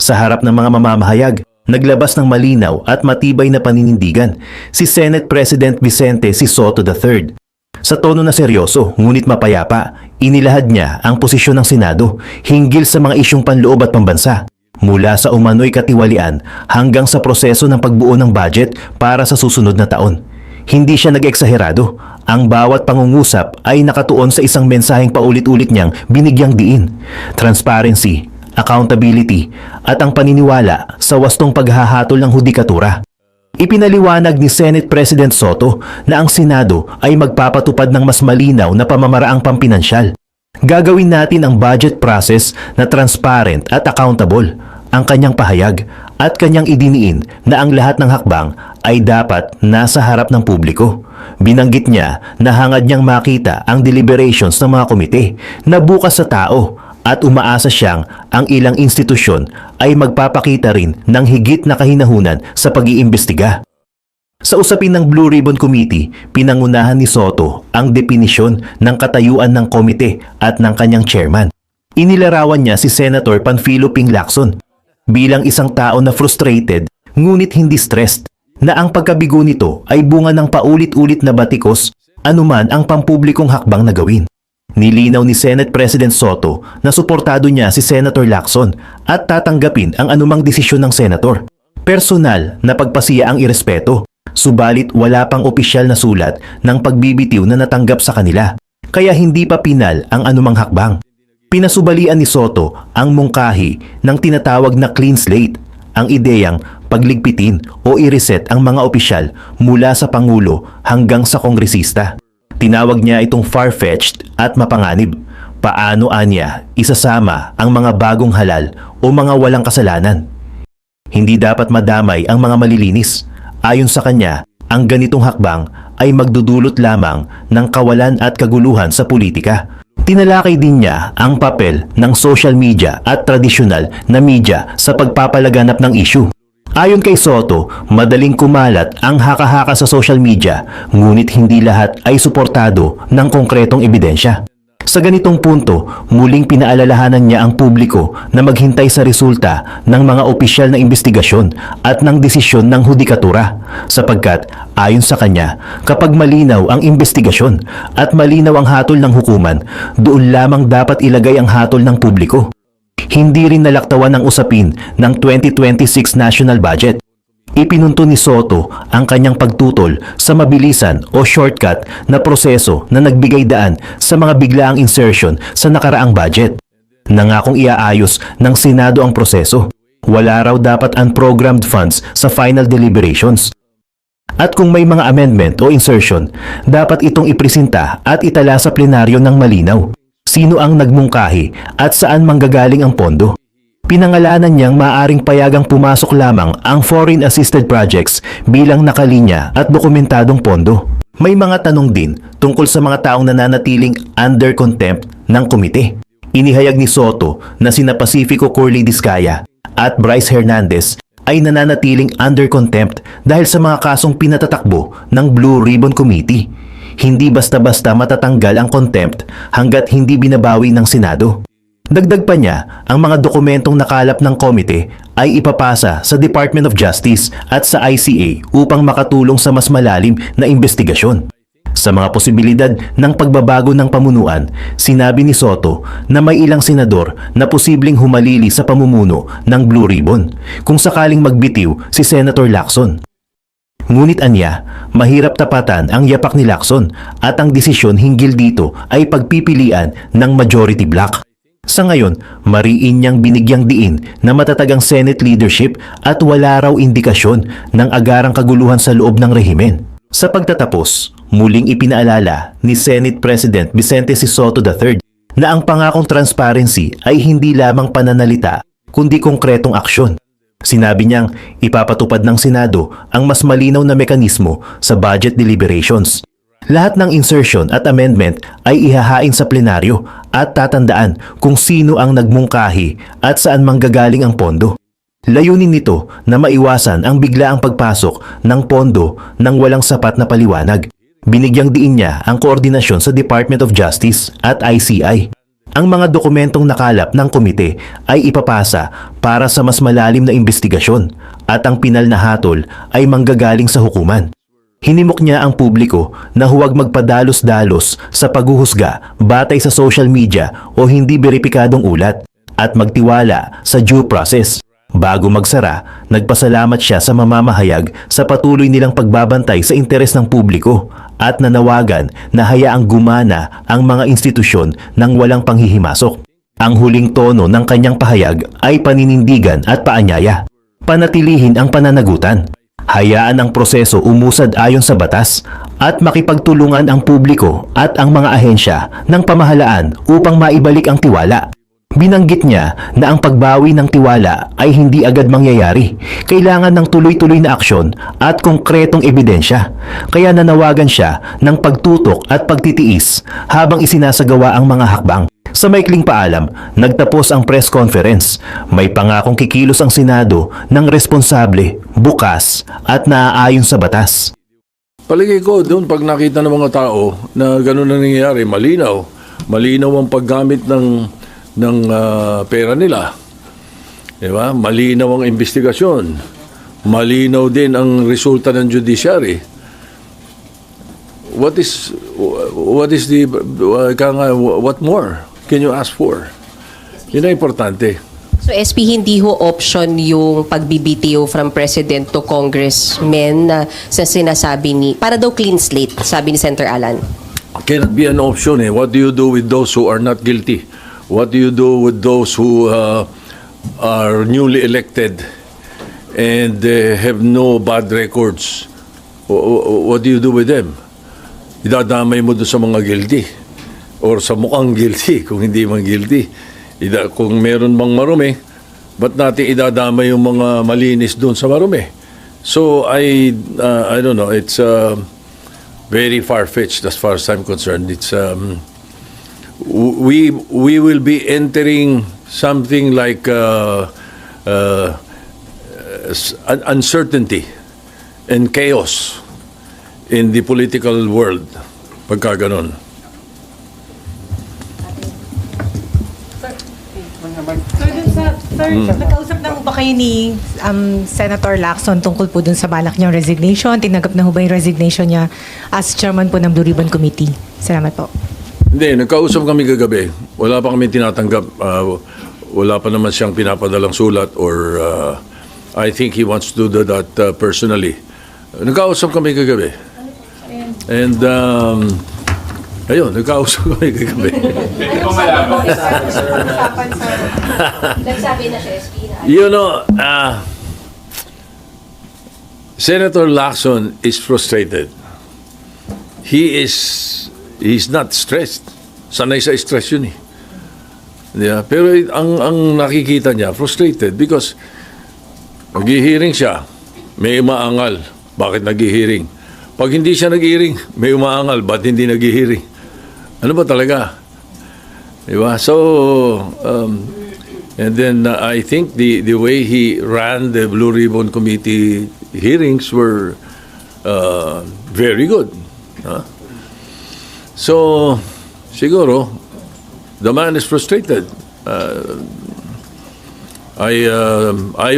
Sa harap ng mga mamamahayag, naglabas ng malinaw at matibay na paninindigan si Senate President Vicente C. Soto III. Sa tono na seryoso ngunit mapayapa, inilahad niya ang posisyon ng Senado hinggil sa mga isyong panloob at pambansa, mula sa umano'y katiwalian hanggang sa proseso ng pagbuo ng budget para sa susunod na taon. Hindi siya nag-eksaherado. Ang bawat pangungusap ay nakatuon sa isang mensaheng paulit-ulit niyang binigyang diin: transparency, accountability, at ang paniniwala sa wastong paghahatol ng hudikatura. Ipinaliwanag ni Senate President Soto na ang Senado ay magpapatupad ng mas malinaw na pamamaraang pampinansyal. Gagawin natin ang budget process na transparent at accountable, ang kanyang pahayag, at kanyang idiniin na ang lahat ng hakbang ay dapat nasa harap ng publiko. Binanggit niya na hangad niyang makita ang deliberations ng mga komite na bukas sa tao, at umaasa siyang ang ilang institusyon ay magpapakita rin ng higit na kahinahunan sa pag-iimbestiga. Sa usapin ng Blue Ribbon Committee, pinangunahan ni Soto ang definisyon ng katayuan ng komite at ng kanyang chairman. Inilarawan niya si Senator Panfilo Ping Lacson bilang isang tao na frustrated ngunit hindi stressed, na ang pagkabigo nito ay bunga ng paulit-ulit na batikos anuman ang pampublikong hakbang na gawin. Nilinaw ni Senate President Soto na suportado niya si Senator Lacson at tatanggapin ang anumang desisyon ng senator. Personal na pagpasiya ang irespeto, subalit wala pang opisyal na sulat ng pagbibitiw na natanggap sa kanila, kaya hindi pa pinal ang anumang hakbang. Pinasubalian ni Soto ang mungkahi ng tinatawag na clean slate, ang ideyang pagligpitin o i-reset ang mga opisyal mula sa Pangulo hanggang sa Kongresista. Tinawag niya itong far-fetched at mapanganib. Paano anya isasama ang mga bagong halal o mga walang kasalanan? Hindi dapat madamay ang mga malilinis. Ayon sa kanya, ang ganitong hakbang ay magdudulot lamang ng kawalan at kaguluhan sa politika. Tinalakay din niya ang papel ng social media at tradisyonal na media sa pagpapalaganap ng issue. Ayon kay Soto, madaling kumalat ang haka-haka sa social media, ngunit hindi lahat ay suportado ng konkretong ebidensya. Sa ganitong punto, muling pinaalalahanan niya ang publiko na maghintay sa resulta ng mga opisyal na investigasyon at ng desisyon ng hudikatura, sapagkat ayon sa kanya, kapag malinaw ang investigasyon at malinaw ang hatol ng hukuman, doon lamang dapat ilagay ang hatol ng publiko. Hindi rin nalaktawan ng usapin ng 2026 national budget. Ipinunto ni Soto ang kanyang pagtutol sa mabilisan o shortcut na proseso na nagbigay daan sa mga biglaang insertion sa nakaraang budget. Nangakong iaayos ng Senado ang proseso. Wala raw dapat unprogrammed funds sa final deliberations. At kung may mga amendment o insertion, dapat itong ipresenta at itala sa plenaryo ng malinaw. Sino ang nagmungkahi at saan manggagaling ang pondo? Pinangalanan niyang maaaring payagang pumasok lamang ang foreign assisted projects bilang nakalinya at dokumentadong pondo. May mga tanong din tungkol sa mga taong nananatiling under contempt ng komite. Inihayag ni Soto na sina Pacifico Curly Discaya at Bryce Hernandez ay nananatiling under contempt dahil sa mga kasong pinatatakbo ng Blue Ribbon Committee. Hindi basta-basta matatanggal ang contempt hanggat hindi binabawi ng Senado. Dagdag pa niya, ang mga dokumentong nakalap ng komite ay ipapasa sa Department of Justice at sa ICA upang makatulong sa mas malalim na investigasyon. Sa mga posibilidad ng pagbabago ng pamunuan, sinabi ni Soto na may ilang senador na posibleng humalili sa pamumuno ng Blue Ribbon kung sakaling magbitiw si Senator Lacson. Ngunit anya, mahirap tapatan ang yapak ni Lacson at ang desisyon hinggil dito ay pagpipilian ng majority bloc. Sa ngayon, mariin niyang binigyang diin na matatag ang Senate leadership at wala raw indikasyon ng agarang kaguluhan sa loob ng rehimen. Sa pagtatapos, muling ipinaalala ni Senate President Vicente C. Soto III na ang pangakong transparency ay hindi lamang pananalita kundi konkretong aksyon. Sinabi niyang ipapatupad ng Senado ang mas malinaw na mekanismo sa budget deliberations. Lahat ng insertion at amendment ay ihahain sa plenaryo at tatandaan kung sino ang nagmungkahi at saan manggagaling ang pondo. Layunin nito na maiwasan ang biglaang pagpasok ng pondo ng walang sapat na paliwanag. Binigyang diin niya ang koordinasyon sa Department of Justice at ICI. Ang mga dokumentong nakalap ng komite ay ipapasa para sa mas malalim na investigasyon at ang pinal na hatol ay manggagaling sa hukuman. Hinimok niya ang publiko na huwag magpadalos-dalos sa paghuhusga batay sa social media o hindi beripikadong ulat at magtiwala sa due process. Bago magsara, nagpasalamat siya sa mamamahayag sa patuloy nilang pagbabantay sa interes ng publiko at nanawagan na hayaang gumana ang mga institusyon ng walang panghihimasok. Ang huling tono ng kanyang pahayag ay paninindigan at paanyaya. Panatilihin ang pananagutan. Hayaan ang proseso umusad ayon sa batas at makipagtulungan ang publiko at ang mga ahensya ng pamahalaan upang maibalik ang tiwala. Binanggit niya na ang pagbawi ng tiwala ay hindi agad mangyayari. Kailangan ng tuloy-tuloy na aksyon at konkretong ebidensya. Kaya nanawagan siya ng pagtutok at pagtitiis habang isinasagawa ang mga hakbang. Sa maikling paalam, nagtapos ang press conference. May pangakong kikilos ang Senado ng responsable, bukas at naaayon sa batas. Palagay ko doon pag nakita ng mga tao na gano'n na nangyayari, malinaw. Malinaw ang paggamit ng pera nila. Diba? Malinaw ang investigasyon. Malinaw din ang resulta ng judiciary. What more can you ask for? Yun ang importante. So SP, hindi ho option yung pagbibitiw from President to Congressmen na sa sinasabi ni, para daw clean slate, sabi ni Senator Alan. Cannot be an option. What do you do with those who are not guilty? What do you do with those who are newly elected and have no bad records? What do you do with them? Idadamay mo doon sa mga guilty or sa mukhang guilty kung hindi man guilty. Kung meron bang marumi, ba't natin idadamay yung mga malinis doon sa marumi? So I don't know, it's very far-fetched as far as I'm concerned. It's we will be entering something like uncertainty and chaos in the political world pagka ganon. Sir, nakausap na ho ba kayo ni Senator Lacson tungkol po dun sa balak niyang resignation? Tinanggap na ho ba yung resignation niya as chairman po ng Blue Ribbon Committee? Salamat po. Hindi, nagkausap kami kagabi. Wala pa kami tinatanggap. Wala pa naman siyang pinapadalang sulat or I think he wants to do that personally. Nagkausap kami kagabi. And ayun, nagkausap kami kagabi. Nagsabi na siya, SP, na You know, Senator Lacson is frustrated. He's not stressed. Sanay sa stress yun eh. Yeah, pero ang nakikita niya, frustrated because nag-hearing siya, may umaangal. Bakit nag-hearing? Pag hindi siya nag-hearing, may umaangal. Ba't hindi nag-hearing? Ano ba talaga? Diba? So, and then I think the way he ran the Blue Ribbon Committee hearings were very good. Huh? So, siguro, the man is frustrated. I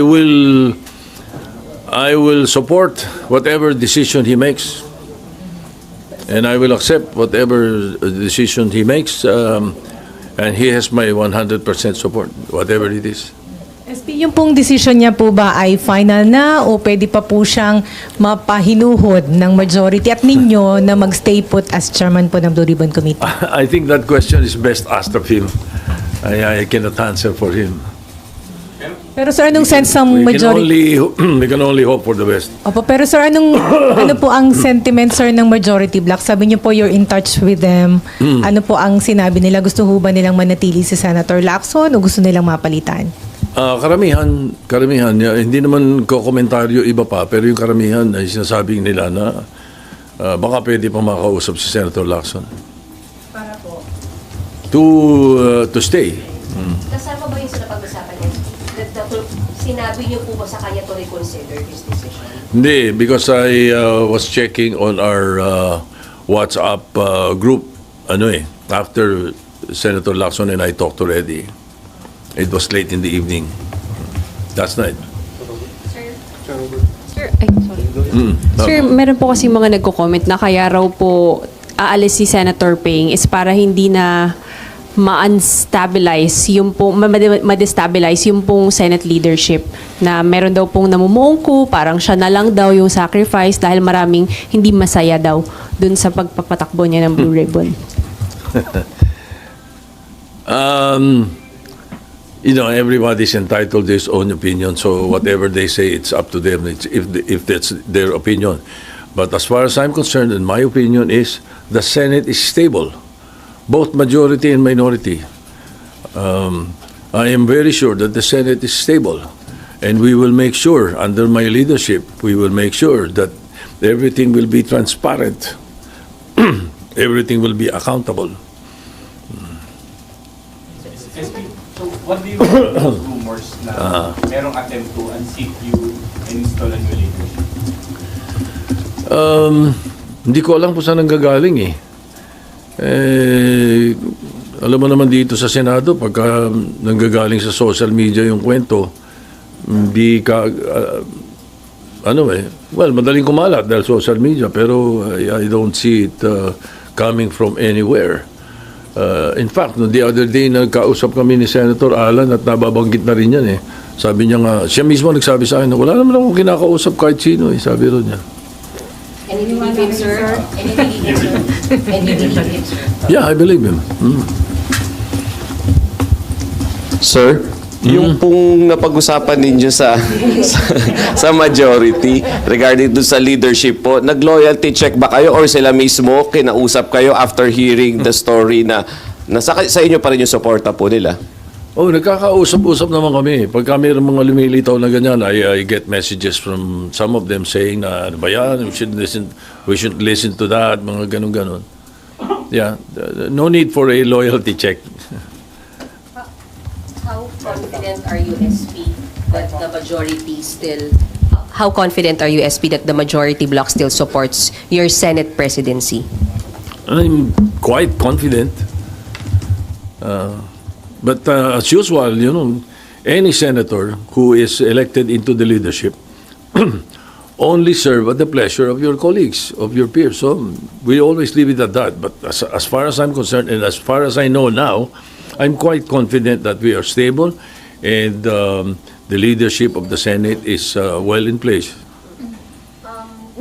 will support whatever decision he makes, and I will accept whatever decision he makes, and he has my 100% support, whatever it is. SP, yung pong decision niya po ba ay final na o pwede pa po siyang mapahinuhod ng majority at ninyo na magstay put as chairman po ng Blue Ribbon Committee? I think that question is best asked of him. I cannot answer for him. Pero sir, anong sense ng majority? We can only hope for the best. Opo, pero sir, ano po ang sentiment sir ng majority bloc? Sabi niyo po you're in touch with them. Ano po ang sinabi nila? Gusto ho ba nilang manatili si Senator Lacson o gusto nilang mapalitan? Karamihan, hindi naman ko komentaryo iba pa, pero yung karamihan ay sinasabing nila na baka pwede pa makausap si Senator Lacson. Para po? To stay. Kasama ba yung sa napag-usapan niya? Sinabi niyo po ba sa kanya to reconsider his decision? Hindi, because I was checking on our WhatsApp group, after Senator Lacson and I talked already. It was late in the evening last night. Sir, ay, sorry. Sir, meron po kasi mga nagko-comment na kaya raw po aalis si Senator Ping is para hindi na ma-unstabilize yung pong, ma-destabilize yung pong Senate leadership na meron daw pong namumungko, parang siya na lang daw yung sacrifice dahil maraming hindi masaya daw dun sa pagpapatakbo niya ng Blue Ribbon. You know, everybody's entitled to his own opinion, so whatever they say, it's up to them. It's, if that's their opinion. But as far as I'm concerned, and my opinion is, the Senate is stable, both majority and minority. I am very sure that the Senate is stable, and we will make sure, under my leadership, we will make sure that everything will be transparent, everything will be accountable. So, what do you make of those rumors na merong attempt to unseat you and install a new leadership? Hindi ko alam kung saan nanggagaling eh. Alam mo naman dito sa Senado, pagka nanggagaling sa social media yung kwento, hindi ka, well, madaling kumalat dahil social media, pero I don't see it coming from anywhere. In fact, no, the other day, nagkausap kami ni Senator Alan at nababanggit na rin yan eh. Sabi niya nga, siya mismo nagsabi sa akin na wala naman akong kinakausap kahit sino eh, sabi ron niya. And you believe him, sir? And you believe him, sir? And you believe him, sir? Yeah, I believe him. Sir, yung pong napag-usapan ninyo sa majority regarding dun sa leadership po, nag-loyalty check ba kayo or sila mismo kinausap kayo after hearing the story na sa inyo pa rin yung suporta po nila? Oh, nagkakausap-usap naman kami. Pagka mayroong mga lumilitaw na ganyan, I get messages from some of them saying na, ano ba yan, we should listen to that, mga ganun-ganun. Yeah, no need for a loyalty check. How confident are you, SP, that the majority still... How confident are you, SP, that the majority bloc still supports your Senate presidency? I'm quite confident. But as usual, you know, any senator who is elected into the leadership only serve at the pleasure of your colleagues, of your peers. So we always leave it at that. But as far as I'm concerned, and as far as I know now, I'm quite confident that we are stable and the leadership of the Senate is well in place.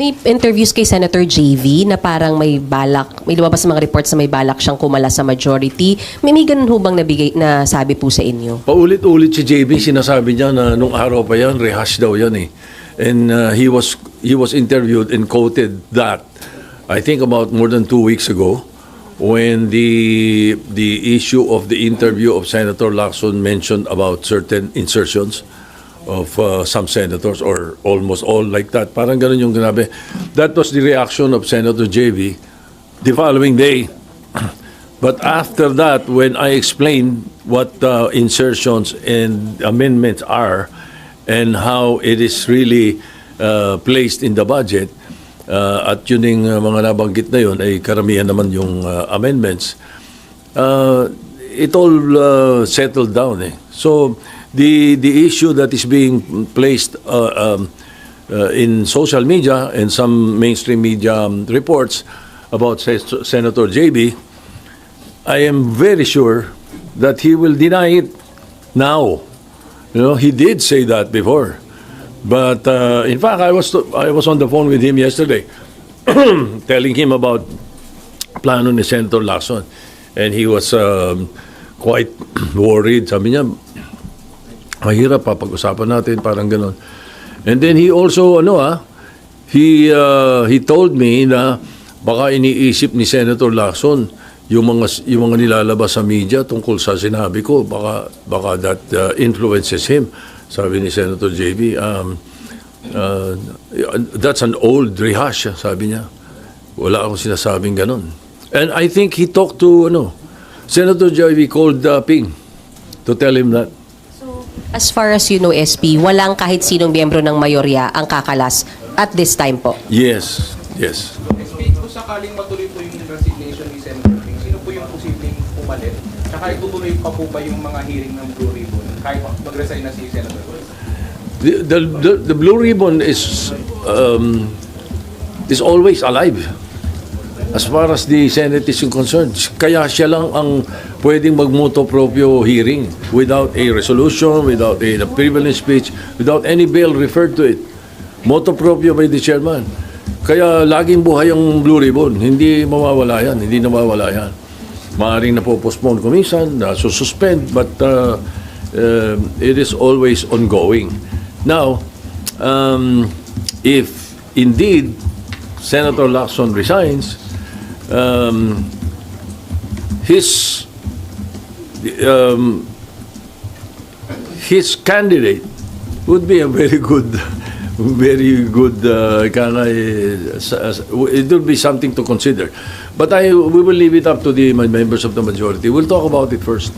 May interviews kay Senator JV na parang may lumabas na mga reports na may balak siyang kumala sa majority. May ganun ho bang na sabi po sa inyo? Paulit-ulit si JB, sinasabi niya na nung araw pa yan, rehash daw yan eh. And he was interviewed and quoted that, I think about more than 2 weeks ago, when the issue of the interview of Senator Lacson mentioned about certain insertions of some senators or almost all like that. Parang ganun yung ganabi. That was the reaction of Senator JV the following day. But after that, when I explained what insertions and amendments are and how it is really placed in the budget, at yun yung mga nabanggit na yun ay karamihan naman yung amendments, it all settled down eh. So the issue that is being placed in social media and some mainstream media reports about Senator JB, I am very sure that he will deny it now. You know, he did say that before. But in fact, I was on the phone with him yesterday, telling him about plano ni Senator Lacson, and he was quite worried. Sabi niya, mahirap papag-usapan natin, parang ganon. And then he also, he told me na baka iniisip ni Senator Lacson yung mga nilalabas sa media tungkol sa sinabi ko, baka that influences him. Sabi ni Senator JB, that's an old rehash, sabi niya. Wala akong sinasabing ganon. And I think he talked to, Senator JB called Ping to tell him that. As far as you know, SP, walang kahit sinong miyembro ng mayorya ang kakalas at this time po? Yes, yes. SP, kung sakaling matuloy po yung resignation ni Senator Ping, sino po yung posibleng pumalit nakatutuloy pa po ba yung mga hearing ng Blue Ribbon kahit mag-resign na si Senator? The Blue Ribbon is always alive as far as the Senate is concerned. Kaya siya lang ang pwedeng mag-motu proprio hearing without a resolution, without a privilege speech, without any bill referred to it. Motu proprio by the chairman. Kaya laging buhay ang Blue Ribbon. Hindi mawawala yan. Hindi nawawala yan. Maaaring napopostpone kuminsan, suspend, but it is always ongoing. Now, if indeed Senator Lacson resigns, his candidate would be a very good, it would be something to consider. But we will leave it up to the members of the majority. We'll talk about it first.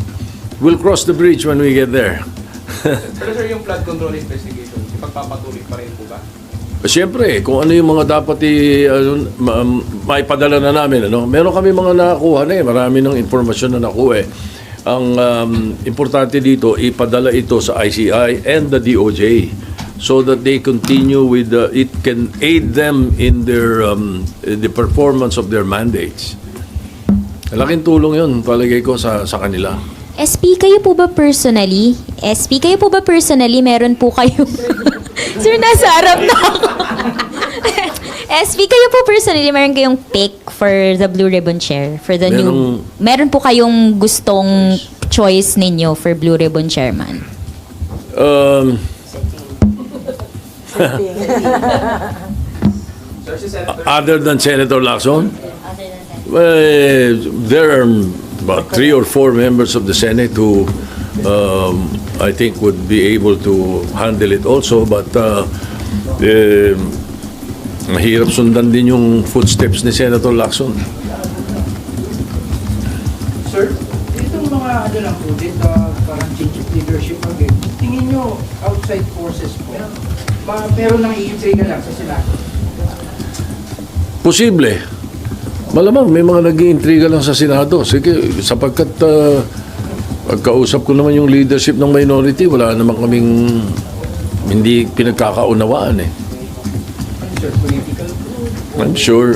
We'll cross the bridge when we get there. Pero sir, yung flood control investigation, ipagpapatuloy pa rin po ba? Siyempre, kung ano yung mga dapat maipadala na namin. Meron kami mga nakuha na marami ng informasyon na nakuha. Ang importante dito, ipadala ito sa ICI and the DOJ so that they continue with it can aid them in their the performance of their mandates. Laking tulong yun, palagay ko, sa kanila. SP, kayo po ba personally, meron po kayo, sir, nasa harap na ako. SP, kayo po personally, meron kayong pick for the Blue Ribbon Chair? For the meron po kayong gustong choice ninyo for Blue Ribbon Chairman? Other than Senator Lacson? Well, there are about 3 or 4 members of the Senate who I think would be able to handle it also, but mahirap sundan din yung footsteps ni Senator Lacson. Sir, itong mga lang po din, parang change of leadership again, tingin nyo outside forces po, meron nang iintriga lang sa Senado? Posible. Malamang may mga nag-iintriga lang sa Senado. Sige, sapagkat pagkausap ko naman yung leadership ng minority, wala naman kaming hindi pinagkakaunawaan eh. Sir, political po? I'm sure.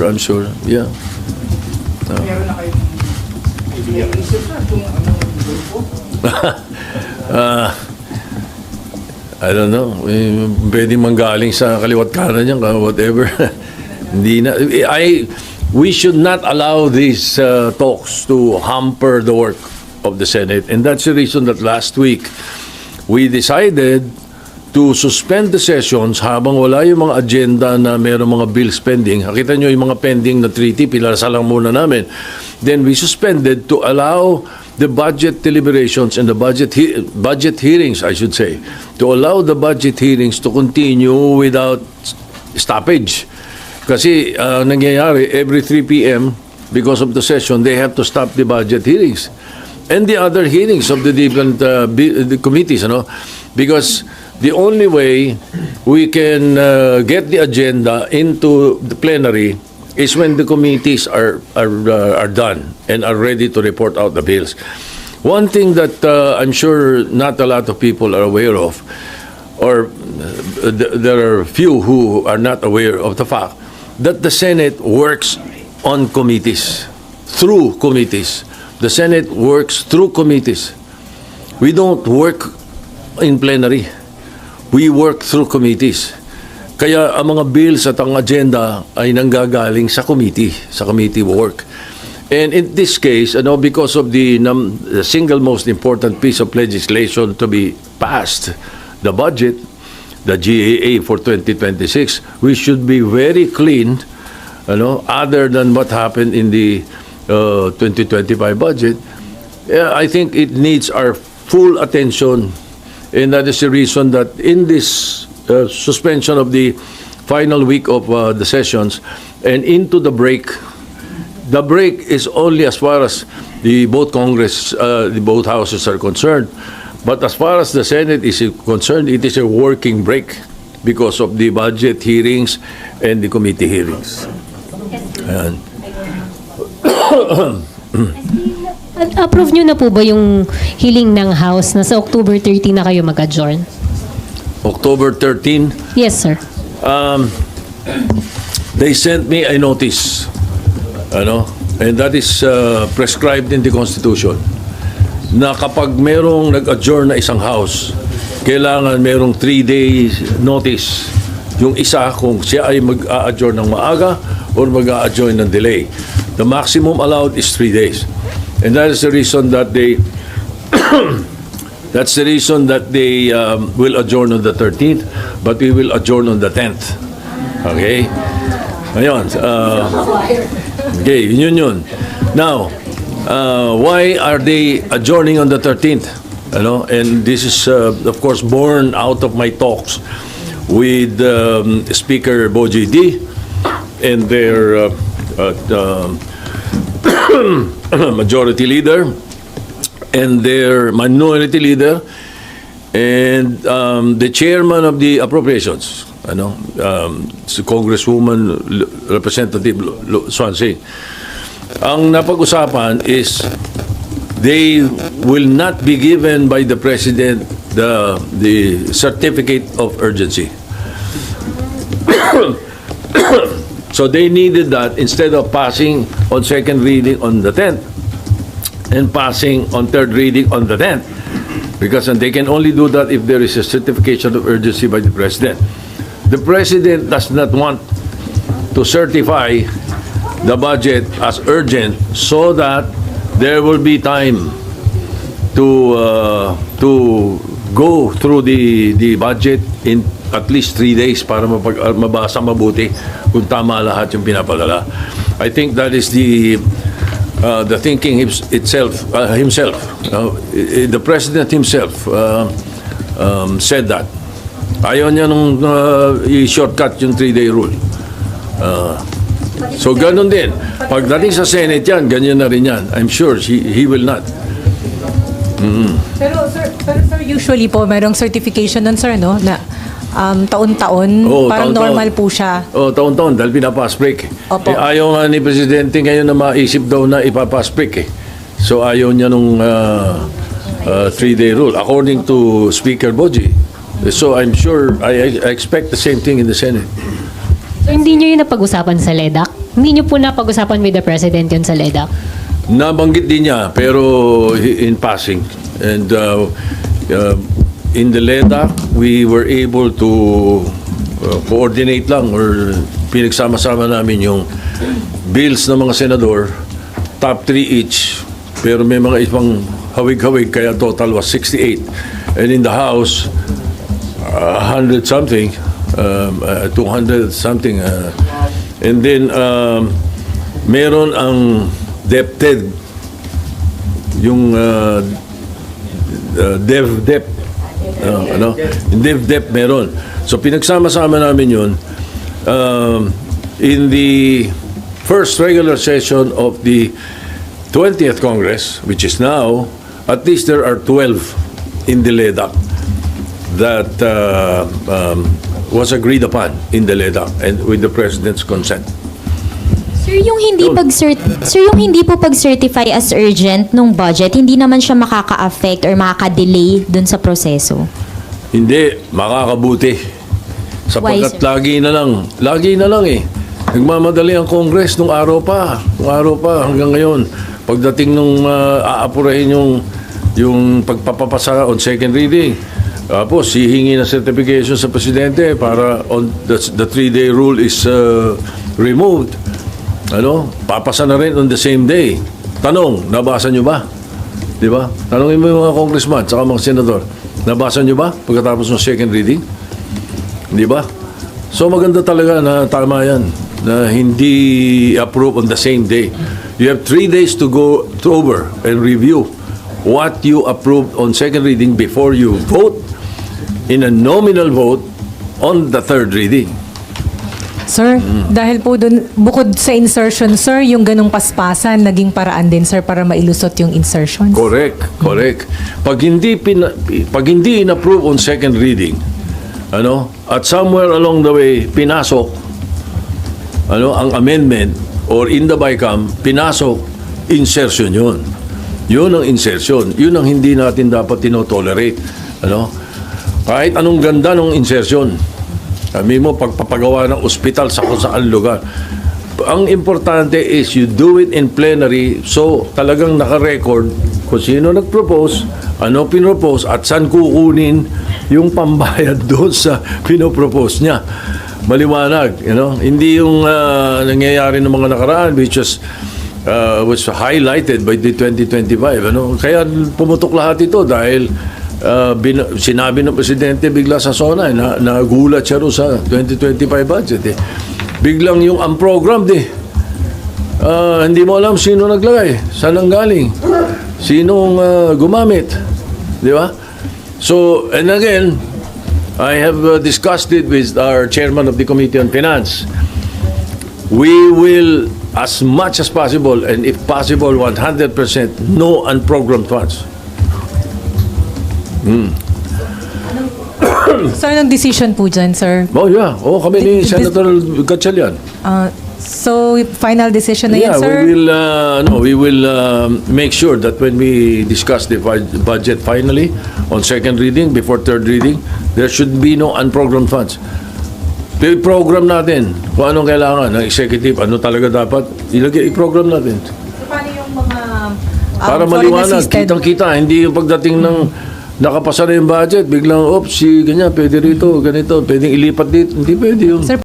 Yeah. Meron na kayong isip na kung anong grupo? I don't know. Pwedeng manggaling sa kaliwat kanan niyan, whatever. Hindi na. We should not allow these talks to hamper the work of the Senate. And that's the reason that last week we decided to suspend the sessions habang wala yung mga agenda na mayroong mga bills pending. Nakita nyo yung mga pending na treaty, pinalasa lang muna namin. Then we suspended to allow the budget deliberations and the budget hearings, I should say, to allow the budget hearings to continue without stoppage. Kasi nangyayari, every 3 p.m., because of the session, they have to stop the budget hearings. And the other hearings of the different the committees, because the only way we can get the agenda into the plenary is when the committees are done and are ready to report out the bills. One thing that I'm sure not a lot of people are aware of, or there are few who are not aware of the fact that the Senate works on committees, through committees. The Senate works through committees. We don't work in plenary. We work through committees. Kaya ang mga bills at ang agenda ay nanggagaling sa committee work. And in this case, because of the single most important piece of legislation to be passed, the budget, the GAA for 2026, we should be very clean, other than what happened in the 2025 budget. I think it needs our full attention, and that is the reason that in this suspension of the final week of the sessions and into the break is only as far as the both houses are concerned. But as far as the Senate is concerned, it is a working break because of the budget hearings and the committee hearings. Ayan. Approve nyo na po ba yung hiling ng House na sa October 30 na kayo mag-adjourn? October 13, Yes, sir. they sent me a notice, and that is prescribed in the Constitution, na kapag merong nag-adjourn na isang House, kailangan merong 3 days notice yung isa kung siya ay mag-a-adjourn ng maaga or mag-a-adjourn ng delay. The maximum allowed is 3 days. And that is the reason that they will adjourn on the 13th, but we will adjourn on the 10th. Okay? Ayun. Okay, yun. Now, why are they adjourning on the 13th? And this is, of course, born out of my talks with Speaker Boji D and their majority leader and their minority leader and the chairman of the appropriations, si Congresswoman Representative Swansea. Ang napag-usapan is they will not be given by the President the certificate of urgency. So they needed that instead of passing on second reading on the 10th and passing on third reading on the 10th, because they can only do that if there is a certification of urgency by the President. The President does not want to certify the budget as urgent so that there will be time to go through the budget in at least 3 days para mabasa mabuti kung tama lahat yung pinapadala. I think that is the thinking himself. The President himself said that. Ayaw niya nung i-shortcut yung 3-day rule. So ganun din. Pagdating sa Senate yan, ganyan na rin yan. I'm sure he will not. Pero sir, usually po merong certification nun, sir, no? Na taon-taon, parang taon-taon. normal po siya. Taon-taon, dahil pinapass break. Opo. Ayaw nga ni Presidente ngayon na maisip daw na ipapass break. So ayaw niya nung 3-day rule, according to Speaker Boji. So I'm sure, I expect the same thing in the Senate. So, hindi nyo yun napag-usapan sa LEDAC? Hindi nyo po napag-usapan with the President yun sa LEDAC? Nabanggit din niya, pero in passing. And in the LEDAC, we were able to coordinate lang or pinagsama-sama namin yung bills ng mga senador, top 3 each, pero may mga ibang hawig-hawig, kaya total was 68. And in the House, 100 something, 200 something. And then, meron ang DepEd, yung DepEd, DepEd meron. So pinagsama-sama namin yun. In the first regular session of the 20th Congress, which is now, at least there are 12 in the LEDAC that was agreed upon in the LEDAC and with the President's consent. Sir, yung hindi po pag-certify as urgent nung budget, hindi naman siya makaka-affect or makaka-delay dun sa proseso? Hindi, makakabuti. Sapagkat Why, lagi na lang eh. Nagmamadali ang Congress nung araw pa hanggang ngayon. Pagdating nung aapurahin yung pagpapapasa on second reading, tapos hihingi na certification sa Presidente para the 3-day rule is removed. Papasa na rin on the same day. Tanong, nabasa nyo ba? Di ba? Tanongin mo yung mga congressman at mga senador. Nabasa nyo ba pagkatapos ng second reading? Di ba? So maganda talaga na tama yan, na hindi approve on the same day. You have 3 days to go over and review what you approved on second reading before you vote in a nominal vote on the third reading. Sir, dahil po dun, bukod sa insertion, sir, yung ganong paspasan, naging paraan din, sir, para mailusot yung insertion. Correct. Pag hindi in-approve on second reading, at somewhere along the way, pinasok, ang amendment, or in the BICAM, pinasok, insertion yun. Yun ang insertion. Yun ang hindi natin dapat tinotolerate. Ano? Kahit anong ganda ng insertion. Sabi mo, pagpapagawa ng ospital sa kung saan lugar. Ang importante is you do it in plenary so talagang naka-record kung sino nag-propose, ano pinropose, at saan kukunin yung pambayad doon sa pinopropose niya. Maliwanag, you know? Hindi yung nangyayari ng mga nakaraan which was highlighted by the 2025. Ano? Kaya pumutok lahat ito dahil sinabi ng Presidente bigla sa SONA na nagulat siya ro sa 2025 budget. Biglang yung unprogrammed hindi mo alam sino naglagay, saan ang galing, sinong gumamit. Di ba? So, and again, I have discussed it with our chairman of the Committee on Finance. We will, as much as possible, and if possible, 100% no unprogrammed funds. Sir, anong decision po dyan, sir? Oh yeah, kami ni Senator Gatchalian. So, final decision na yan, sir? We will make sure that when we discuss the budget finally on second reading, before third reading, there should be no unprogrammed funds. I-program natin kung anong kailangan ng executive, ano talaga dapat, i-program natin. Paano yung mga Para foreign maliwanag, assisted? kitang-kita, hindi yung pagdating ng nakapasa na yung budget, biglang, ganyan, pwede rito, ganito, pwedeng ilipat dito, hindi pwede yun. Sir,